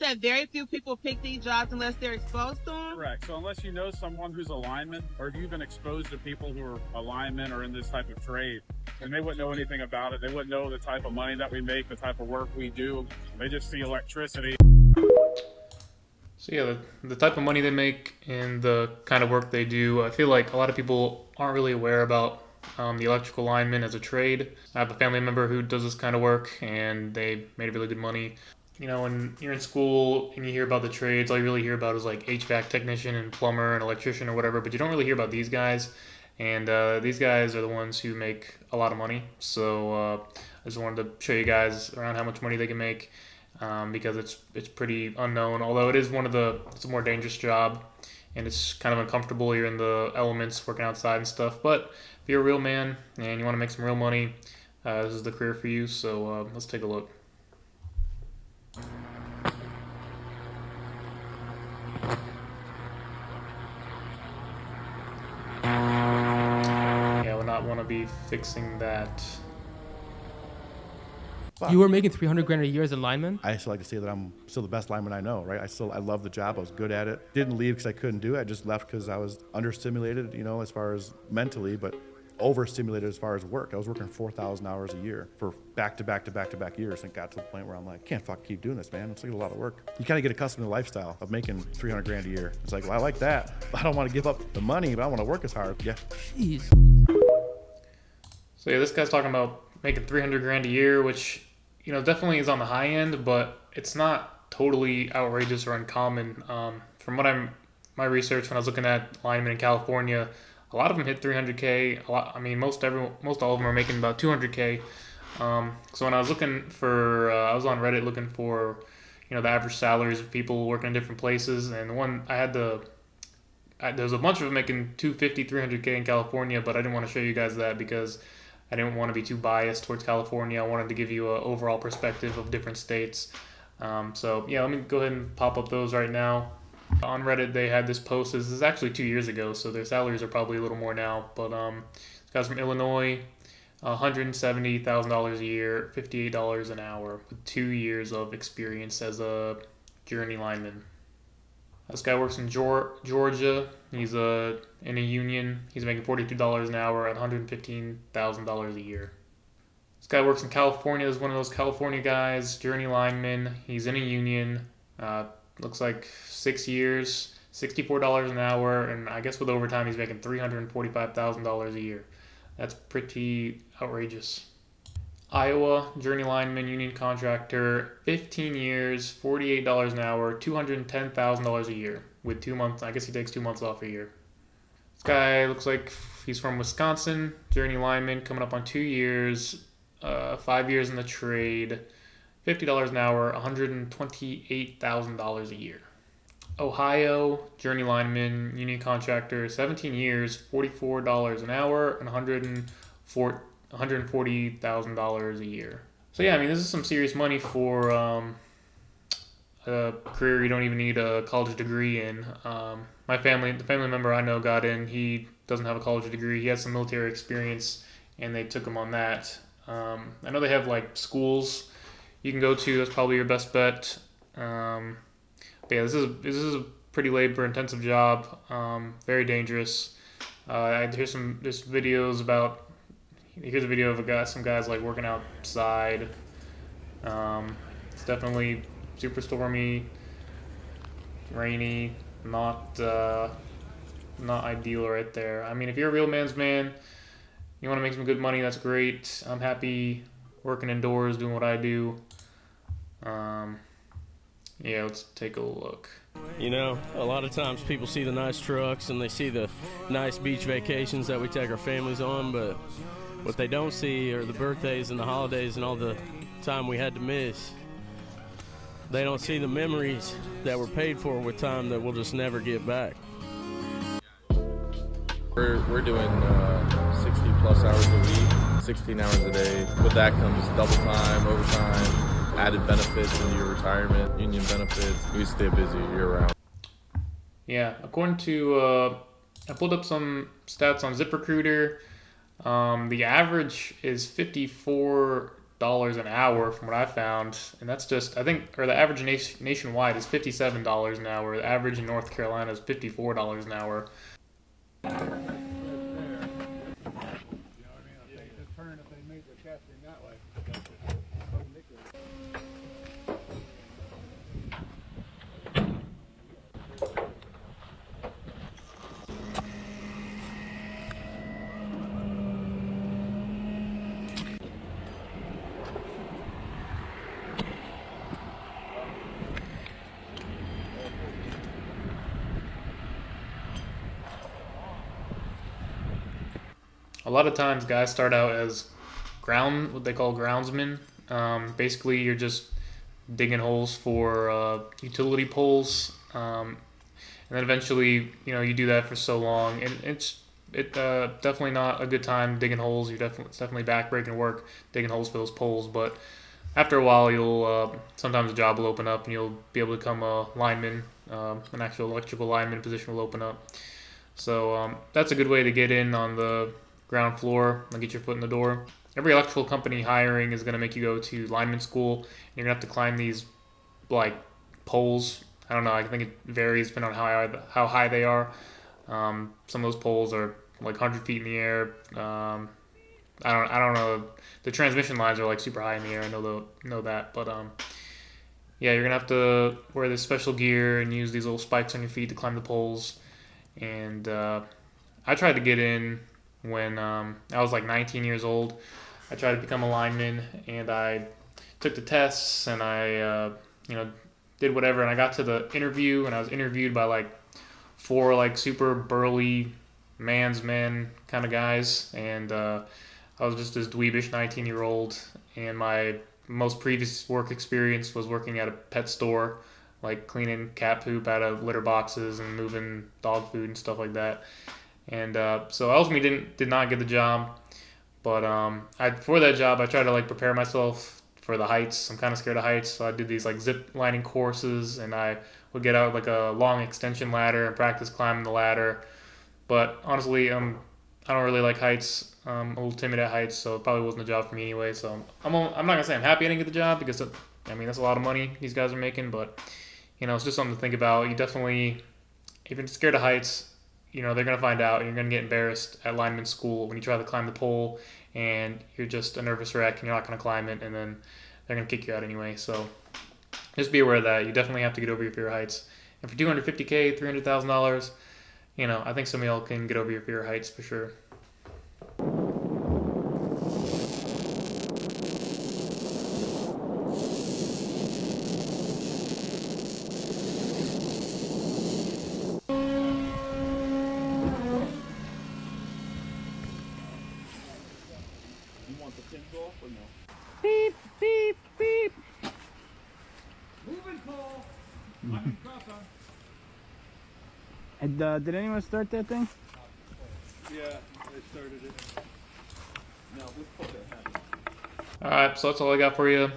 that very few people pick these jobs unless they're exposed to them? Correct. So unless you know someone who's a lineman, or if you've been exposed to people who are a lineman or in this type of trade, and they wouldn't know anything about it. They wouldn't know the type of money that we make, the type of work we do. They just see electricity. So yeah, the type of money they make and the kind of work they do, I feel like a lot of people aren't really aware about the electrical lineman as a trade. I have a family member who does this kind of work, and they made really good money. You know, when you're in school and you hear about the trades, all you really hear about is like HVAC technician and plumber and electrician or whatever, but you don't really hear about these guys. And these guys are the ones who make a lot of money. So I just wanted to show you guys around how much money they can make. Because it's pretty unknown. Although it's a more dangerous job, and it's kind of uncomfortable. You're in the elements, working outside and stuff. But if you're a real man and you want to make some real money, this is the career for you. So let's take a look. Yeah, I would not want to be fixing that. Fuck. You were making $300,000 a year as a lineman? I still like to say that I'm still the best lineman I know, right? I love the job. I was good at it. Didn't leave because I couldn't do it. I just left because I was understimulated, you know, as far as mentally, but overstimulated as far as work. I was working 4,000 hours a year for back-to-back years, and got to the point where I'm like, can't fucking keep doing this, man. It's like a lot of work. You kind of get accustomed to the lifestyle of making $300,000 a year. It's like, well, I like that. I don't want to give up the money, but I want to work as hard. Yeah. Jeez. So yeah, this guy's talking about making $300,000 a year, which, you know, definitely is on the high end, but it's not totally outrageous or uncommon. From my research when I was looking at linemen in California, a lot of them hit $300K. Most all of them are making about $200K. So when I was looking for, I was on Reddit looking for, you know, the average salaries of people working in different places, and the one I had there's a bunch of them making $250, $300K in California, but I didn't want to show you guys that because I didn't want to be too biased towards California. I wanted to give you an overall perspective of different states. So yeah, let me go ahead and pop up those right now. On Reddit, they had this post. This is actually 2 years ago, so their salaries are probably a little more now. But this guy's from Illinois, $170,000 a year, $58 an hour, with 2 years of experience as a journey lineman. This guy works in Georgia. He's in a union. He's making $42 an hour at $115,000 a year. This guy works in California. Is one of those California guys, journey lineman. He's in a union. Looks like 6 years, $64 an hour, and I guess with overtime he's making $345,000 a year. That's pretty outrageous. Iowa, journey lineman, union contractor, 15 years, $48 an hour, $210,000 a year with 2 months. I guess he takes 2 months off a year. This guy looks like he's from Wisconsin, journey lineman, coming up on 2 years, 5 years in the trade, $50 an hour, $128,000 a year. Ohio, journey lineman, union contractor, 17 years, $44 an hour, and $140,000 a year. So yeah, I mean, this is some serious money for a career you don't even need a college degree in. The family member I know got in. He doesn't have a college degree. He has some military experience, and they took him on that. I know they have like schools you can go to. That's probably your best bet. But yeah, this is a pretty labor-intensive job. Very dangerous. Here's videos about. Here's a video of some guys like working outside. It's definitely super stormy, rainy, not ideal right there. I mean, if you're a real man's man, you want to make some good money, that's great. I'm happy working indoors, doing what I do. Yeah, let's take a look. You know, a lot of times people see the nice trucks and they see the nice beach vacations that we take our families on, but what they don't see are the birthdays and the holidays and all the time we had to miss. They don't see the memories that were paid for with time that we'll just never get back. We're doing 60 plus hours a week, 16 hours a day. With that comes double time, overtime, added benefits into your retirement, union benefits. We stay busy year round. Yeah, according to, I pulled up some stats on ZipRecruiter. The average is 54 an hour from what I found, and that's just, I think, or the average nationwide is $57 an hour. The average in North Carolina is $54 an hour. A lot of times guys start out as what they call groundsmen. Basically, you're just digging holes for utility poles, and then eventually, you do that for so long, and it's definitely not a good time digging holes. It's definitely backbreaking work digging holes for those poles, but after a while, you'll sometimes a job will open up, and you'll be able to become a lineman. An actual electrical lineman position will open up. So that's a good way to get in on the ground floor and get your foot in the door. Every electrical company hiring is going to make you go to lineman school. And you're going to have to climb these like poles. I don't know. I think it varies depending on how high they are. Some of those poles are like 100 feet in the air. I don't know. The transmission lines are like super high in the air. I know that, but yeah, you're gonna have to wear this special gear and use these little spikes on your feet to climb the poles. And I tried to get in when I was like 19 years old. I tried to become a lineman, and I took the tests, and I did whatever, and I got to the interview, and I was interviewed by like 4 like super burly man's men kind of guys, and I was just this dweebish 19-year-old, and my most previous work experience was working at a pet store, like cleaning cat poop out of litter boxes and moving dog food and stuff like that. And so I ultimately did not get the job, but for that job I tried to like prepare myself for the heights. I'm kind of scared of heights, so I did these like zip lining courses, and I would get out like a long extension ladder and practice climbing the ladder. But honestly, I don't really like heights. I'm a little timid at heights, so it probably wasn't a job for me anyway. So I'm not gonna say I'm happy I didn't get the job, because that's a lot of money these guys are making. But it's just something to think about. You definitely, if you're scared of heights, they're gonna find out, and you're gonna get embarrassed at lineman school when you try to climb the pole, and you're just a nervous wreck, and you're not gonna climb it, and then they're gonna kick you out anyway. So just be aware of that. You definitely have to get over your fear of heights. And for $250K, $300,000, I think some of y'all can get over your fear of heights for sure. Beep, beep, beep. Moving pole. And did anyone start that thing? Yeah, they started it. No, let's put that. All right, so that's all I got for you.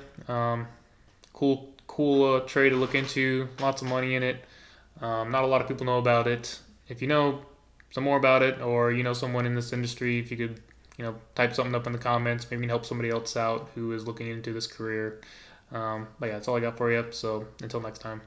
Cool trade to look into. Lots of money in it. Not a lot of people know about it. If you know some more about it, or you know someone in this industry, if you could, type something up in the comments, maybe help somebody else out who is looking into this career. But yeah, that's all I got for you. So until next time.